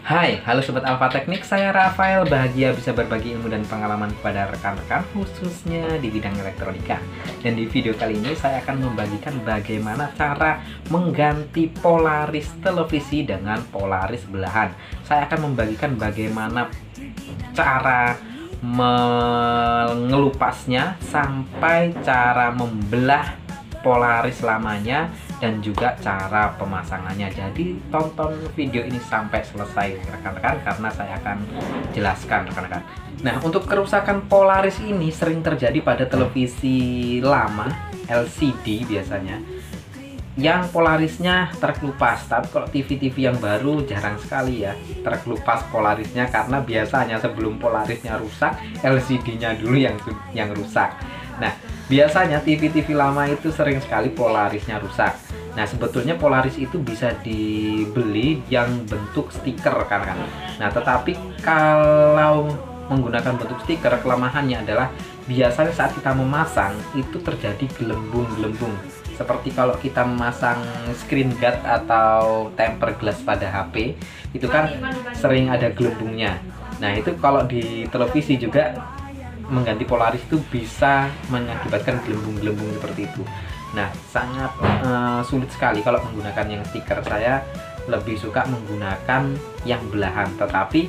Hai, halo Sobat Alfa Teknik, saya Rafael, bahagia bisa berbagi ilmu dan pengalaman kepada rekan-rekan khususnya di bidang elektronika. Dan di video kali ini saya akan membagikan bagaimana cara mengganti polaris televisi dengan polaris belahan. Saya akan membagikan bagaimana cara mengelupasnya sampai cara membelah polaris lamanya dan juga cara pemasangannya. Jadi tonton video ini sampai selesai rekan-rekan, karena saya akan jelaskan rekan-rekan. Nah, untuk kerusakan polaris ini sering terjadi pada televisi lama LCD biasanya yang polarisnya terkelupas. Tapi kalau TV-TV yang baru jarang sekali ya terkelupas polarisnya, karena biasanya sebelum polarisnya rusak LCD-nya dulu yang rusak. Nah, biasanya TV-TV lama itu sering sekali polarisnya rusak. Nah, sebetulnya polaris itu bisa dibeli yang bentuk stiker kan. Nah, tetapi kalau menggunakan bentuk stiker, kelemahannya adalah biasanya saat kita memasang itu terjadi gelembung-gelembung. Seperti kalau kita memasang screen guard atau tempered glass pada HP, itu kan sering ada gelembungnya. Nah, itu kalau di televisi juga mengganti polaris itu bisa mengakibatkan gelembung-gelembung seperti itu. Nah, sangat sulit sekali kalau menggunakan yang stiker. Saya lebih suka menggunakan yang belahan, tetapi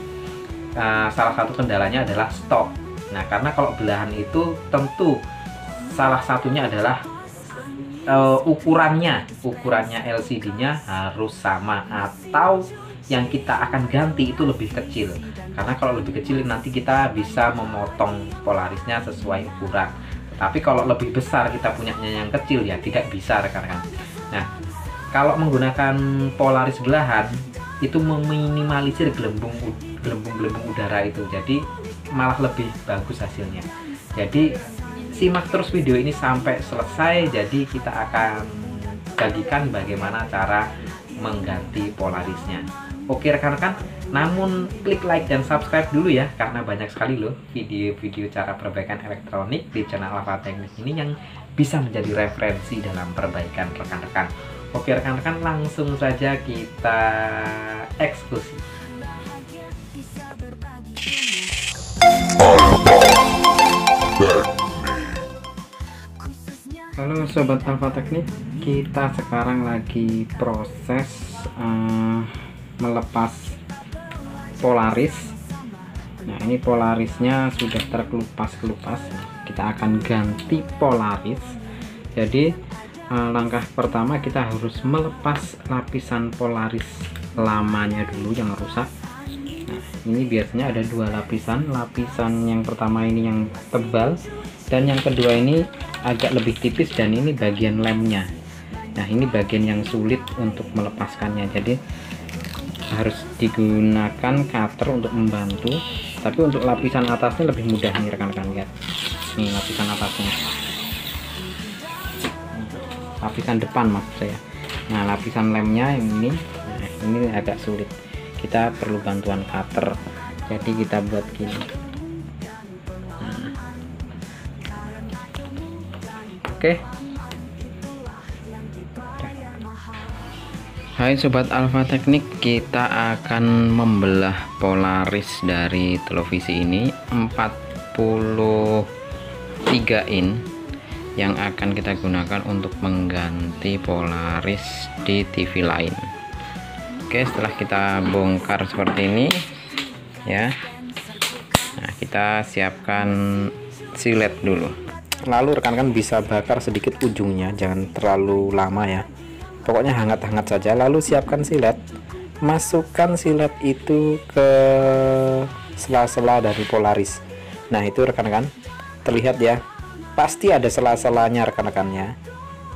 salah satu kendalanya adalah stok. Nah, karena kalau belahan itu tentu salah satunya adalah ukurannya LCD-nya harus sama, atau yang kita akan ganti itu lebih kecil. Karena kalau lebih kecil nanti kita bisa memotong polarisnya sesuai ukuran. Tapi kalau lebih besar kita punyanya yang kecil ya tidak bisa rekan-rekan. Nah, kalau menggunakan polaris belahan itu meminimalisir gelembung udara itu. Jadi malah lebih bagus hasilnya. Jadi simak terus video ini sampai selesai. Jadi kita akan bagikan bagaimana cara mengganti polarisnya. Oke rekan-rekan, namun klik like dan subscribe dulu ya, karena banyak sekali loh video-video cara perbaikan elektronik di channel Alfa Teknik ini yang bisa menjadi referensi dalam perbaikan rekan-rekan. Oke rekan-rekan, langsung saja kita eksekusi. Halo Sobat Alfa Teknik, kita sekarang lagi proses melepas polaris. Nah, ini polarisnya sudah terkelupas. Kita akan ganti polaris. Jadi langkah pertama kita harus melepas lapisan polaris lamanya dulu yang rusak. Nah, ini biasanya ada dua lapisan. Lapisan yang pertama ini yang tebal, dan yang kedua ini agak lebih tipis, dan ini bagian lemnya. Nah, ini bagian yang sulit untuk melepaskannya, jadi harus digunakan cutter untuk membantu. Tapi untuk lapisan atasnya lebih mudah nih rekan-rekan, lihat nih lapisan atasnya, lapisan depan maksud saya. Nah, lapisan lemnya yang ini, nah, ini agak sulit, kita perlu bantuan cutter. Jadi kita buat gini. Oke. Hai Sobat Alfa Teknik, kita akan membelah polaris dari televisi ini 43 in yang akan kita gunakan untuk mengganti polaris di TV lain. Oke, setelah kita bongkar seperti ini ya, nah kita siapkan silet dulu. Lalu rekan-rekan bisa bakar sedikit ujungnya, jangan terlalu lama ya, pokoknya hangat-hangat saja. Lalu siapkan silet, masukkan silet itu ke sela-sela dari polaris. Nah, itu rekan-rekan terlihat ya, pasti ada sela-selanya rekan-rekannya.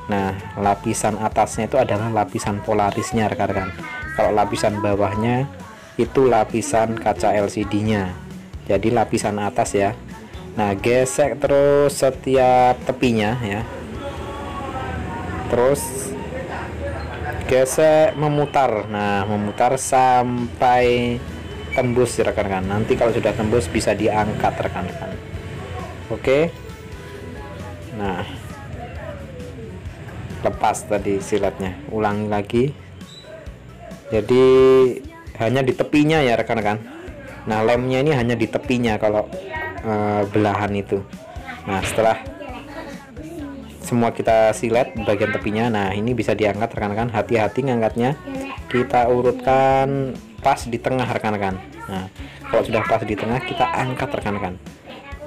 Nah, lapisan atasnya itu adalah lapisan polarisnya rekan-rekan. Kalau lapisan bawahnya itu lapisan kaca LCD-nya. Jadi lapisan atas ya. Nah, gesek terus setiap tepinya ya, terus gesek, memutar. Nah, memutar sampai tembus ya rekan-rekan. Nanti kalau sudah tembus bisa diangkat rekan-rekan. Oke. Nah, lepas tadi siletnya, ulangi lagi. Jadi hanya di tepinya ya rekan-rekan. Nah, lemnya ini hanya di tepinya kalau belahan itu. Nah, setelah semua kita silet bagian tepinya, nah ini bisa diangkat rekan-rekan. Hati-hati ngangkatnya, kita urutkan pas di tengah rekan-rekan. Nah, kalau sudah pas di tengah kita angkat rekan-rekan.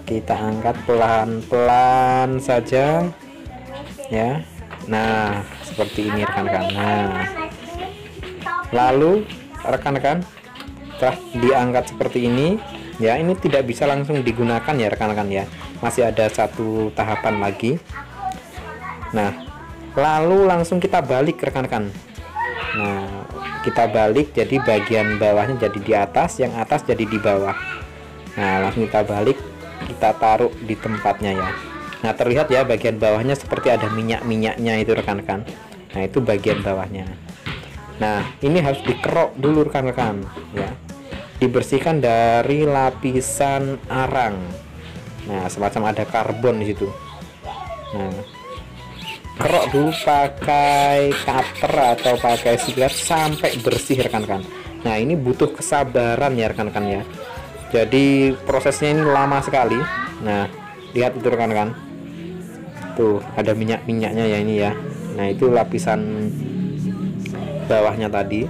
Kita angkat pelan-pelan saja ya. Nah, seperti ini rekan-rekan. Nah, lalu rekan-rekan setelah diangkat seperti ini ya, ini tidak bisa langsung digunakan ya rekan-rekan ya, masih ada satu tahapan lagi. Nah, lalu langsung kita balik rekan-rekan. Nah, kita balik jadi bagian bawahnya jadi di atas, yang atas jadi di bawah. Nah, langsung kita balik, kita taruh di tempatnya ya. Nah, terlihat ya bagian bawahnya seperti ada minyak-minyaknya itu rekan-rekan. Nah, itu bagian bawahnya. Nah, ini harus dikerok dulu rekan-rekan ya. Dibersihkan dari lapisan arang. Nah, semacam ada karbon di situ. Nah, kerok dulu pakai cutter atau pakai silet sampai bersih rekan-rekan. Nah, ini butuh kesabaran ya rekan-rekan ya. Jadi prosesnya ini lama sekali. Nah, lihat itu rekan-rekan. Tuh, ada minyak-minyaknya ya ini ya. Nah, itu lapisan bawahnya tadi.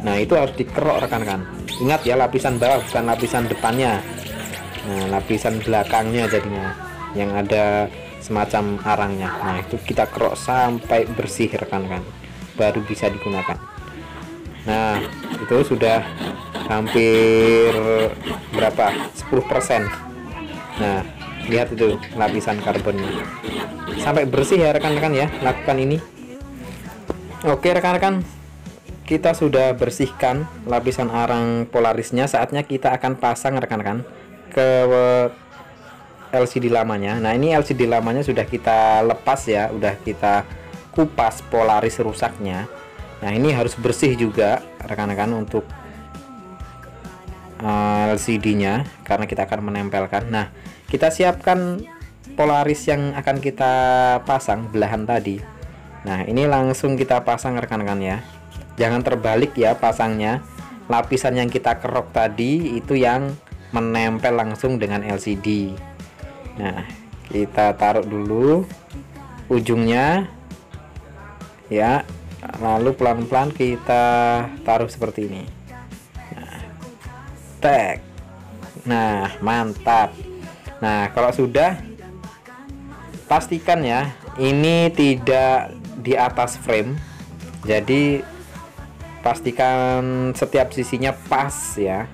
Nah, itu harus dikerok rekan-rekan. Ingat ya, lapisan bawah bukan lapisan depannya. Nah, lapisan belakangnya jadinya yang ada semacam arangnya. Nah, itu kita kerok sampai bersih rekan-rekan, baru bisa digunakan. Nah, itu sudah hampir berapa, 10%. Nah, lihat itu lapisan karbonnya sampai bersih ya rekan-rekan ya. Lakukan ini. Oke rekan-rekan, kita sudah bersihkan lapisan arang polarisnya. Saatnya kita akan pasang rekan-rekan ke LCD lamanya. Nah, ini LCD lamanya sudah kita lepas ya, udah kita kupas polaris rusaknya. Nah, ini harus bersih juga rekan-rekan untuk LCD-nya karena kita akan menempelkan. Nah, kita siapkan polaris yang akan kita pasang belahan tadi. Nah, ini langsung kita pasang rekan-rekan ya. Jangan terbalik ya pasangnya. Lapisan yang kita kerok tadi itu yang menempel langsung dengan LCD. Nah, kita taruh dulu ujungnya ya, lalu pelan-pelan kita taruh seperti ini. Nah, tek. Nah, mantap. Nah, kalau sudah, pastikan ya ini tidak di atas frame. Jadi pastikan setiap sisinya pas ya,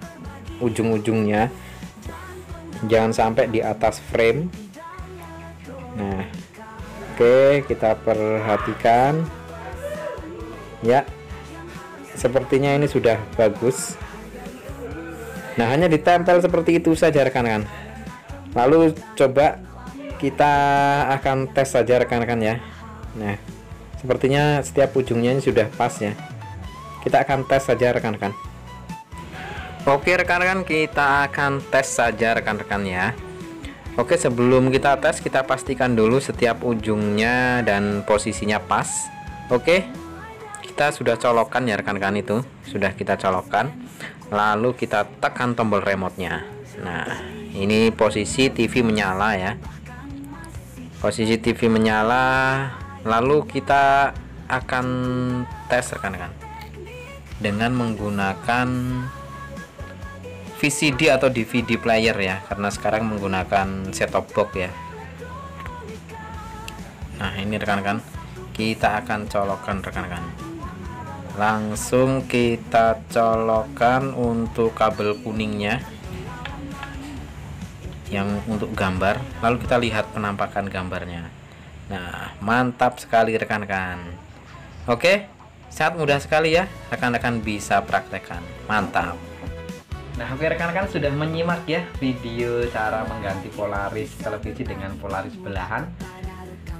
ujung-ujungnya jangan sampai di atas frame. Nah, oke, kita perhatikan ya, sepertinya ini sudah bagus. Nah, hanya ditempel seperti itu saja rekan-rekan. Lalu coba kita akan tes saja rekan-rekan ya. Nah, sepertinya setiap ujungnya ini sudah pas ya. Kita akan tes saja rekan-rekan. Oke rekan-rekan, kita akan tes saja rekan-rekan ya. Oke, sebelum kita tes kita pastikan dulu setiap ujungnya dan posisinya pas. Oke, kita sudah colokkan ya rekan-rekan, itu sudah kita colokkan. Lalu kita tekan tombol remote-nya. Nah, ini posisi TV menyala ya. Posisi TV menyala. Lalu kita akan tes rekan-rekan dengan menggunakan VCD atau DVD player ya, karena sekarang menggunakan set-top box ya. Nah, ini rekan-rekan, kita akan colokkan rekan-rekan. Langsung kita colokkan untuk kabel kuningnya yang untuk gambar, lalu kita lihat penampakan gambarnya. Nah, mantap sekali rekan-rekan. Oke, sangat mudah sekali ya, rekan-rekan bisa praktekkan. Mantap. Nah, oke rekan-rekan, sudah menyimak ya video cara mengganti polaris televisi dengan polaris belahan.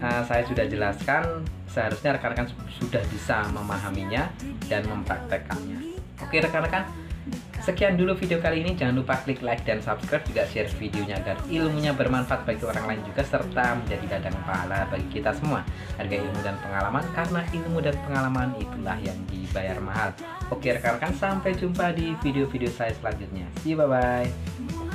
Saya sudah jelaskan, seharusnya rekan-rekan sudah bisa memahaminya dan mempraktekannya. Oke rekan-rekan, Sekian dulu video kali ini. Jangan lupa klik like dan subscribe, juga share videonya agar ilmunya bermanfaat bagi orang lain juga, serta menjadi ladang pahala bagi kita semua. Harga ilmu dan pengalaman, karena ilmu dan pengalaman itulah yang dibayar mahal. Oke rekan-rekan, sampai jumpa di video-video saya selanjutnya. See you, bye-bye.